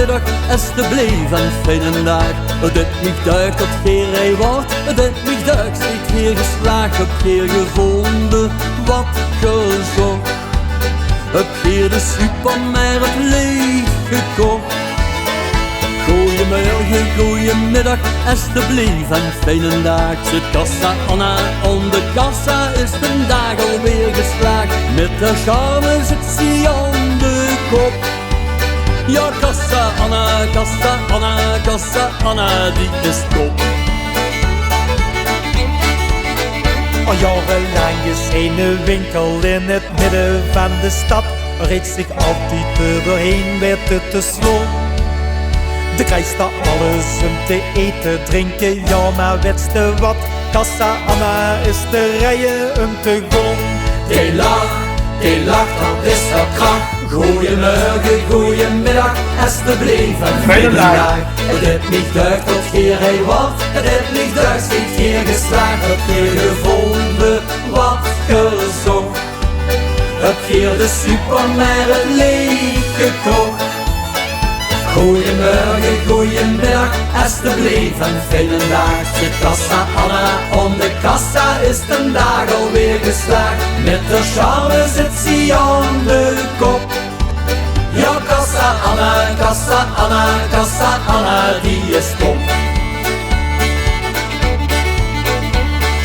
middag is te bleef een fijne dag. Dit niet duikt dat geen wordt, dit niet duikt niet hier geslaagd. Heb hier gevonden wat gezocht, heb hier de supermarkt leeg gekocht. Goeiemorgen, goeiemiddag, alsjeblieft een fijne dag. Zit kassa Anna om de kassa, is de dag alweer geslaagd. Met de charme zit ze aan de kop. Ja, kassa Anna, kassa Anna, kassa Anna, die is top. Al jarenlang is een winkel in het midden van de stad, reed zich altijd er doorheen, werd het te slot. De krijgt daar alles om te eten, drinken, ja maar wetste wat. Kassa Anna is te rijden om te gaan. Die lacht, dat is haar kracht. Goeiemorgen, goeiemiddag, alsjeblieft een fijne dag. Dit niet duikt tot hier hij wordt, dit niet duikt schiet hier geslaagd. Heb hier gevonden wat gezocht, heb hier de supermarkt leeg gekocht. Goeiemorgen, goeiemiddag, alsjeblieft een fijne dag. Zit kassa Anna om de kassa, is de dag alweer geslaagd. Met de charme zit ze aan de kop. Ja, kassa Anna, kassa Anna, kassa Anna, die is top.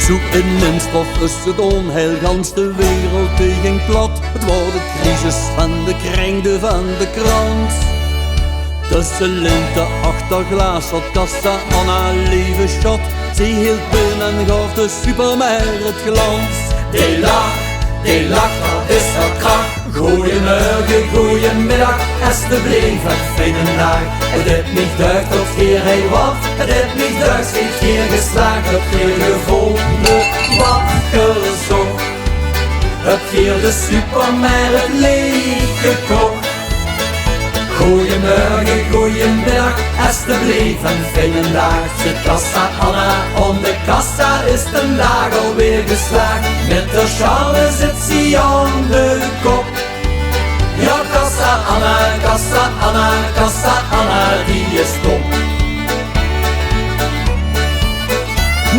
Zo in een stof is het onheil, gans de wereld tegen plat. Het wordt de crisis van de kringde van de krant. Tussen lint achter glas had kassa Anna leven shot. Ze hield binnen en gaf de supermarkt glans. Die lacht, dat is haar kracht. Goeiemorgen, goeiemiddag, alsjeblieft een fijne dag. Dit niet duikt tot hier hij wordt, dit niet duikt schiet hier geslaagd. Heb hier gevonden wat gezocht, heb hier de supermarkt leeg gekocht. Goeiemorgen, goeiemiddag, alsjeblieft een fijne dag. Zit kassa Anna om de kassa, is de dag alweer geslaagd. Met de charme zit ze aan de kop. Ja, kassa Anna, kassa Anna, kassa Anna, die is top.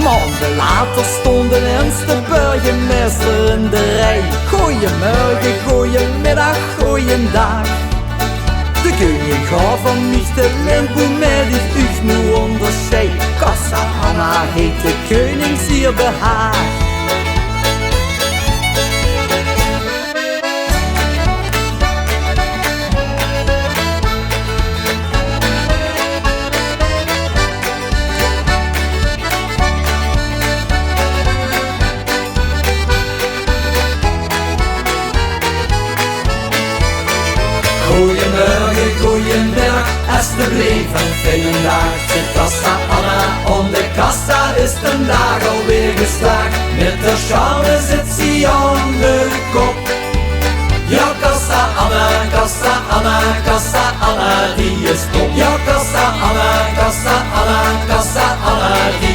Maanden later stond een ernste burgemeester in de rij. Goeiemorgen, goeiemiddag, goeiendag. De koning gaf van mich de lemboe met die uch nu onderscheid. Kassa Anna heet de koning zeer behaagd. Goeiemorgen, goeiemiddag, alsjeblieft een fijne dag. Zit kassa Anna om de kassa, is de dag alweer geslaagd. Met de charme zit ze aan de kop. Ja, kassa Anna, kassa Anna, kassa Anna, die is top. Ja, kassa Anna, kassa Anna, kassa Anna, die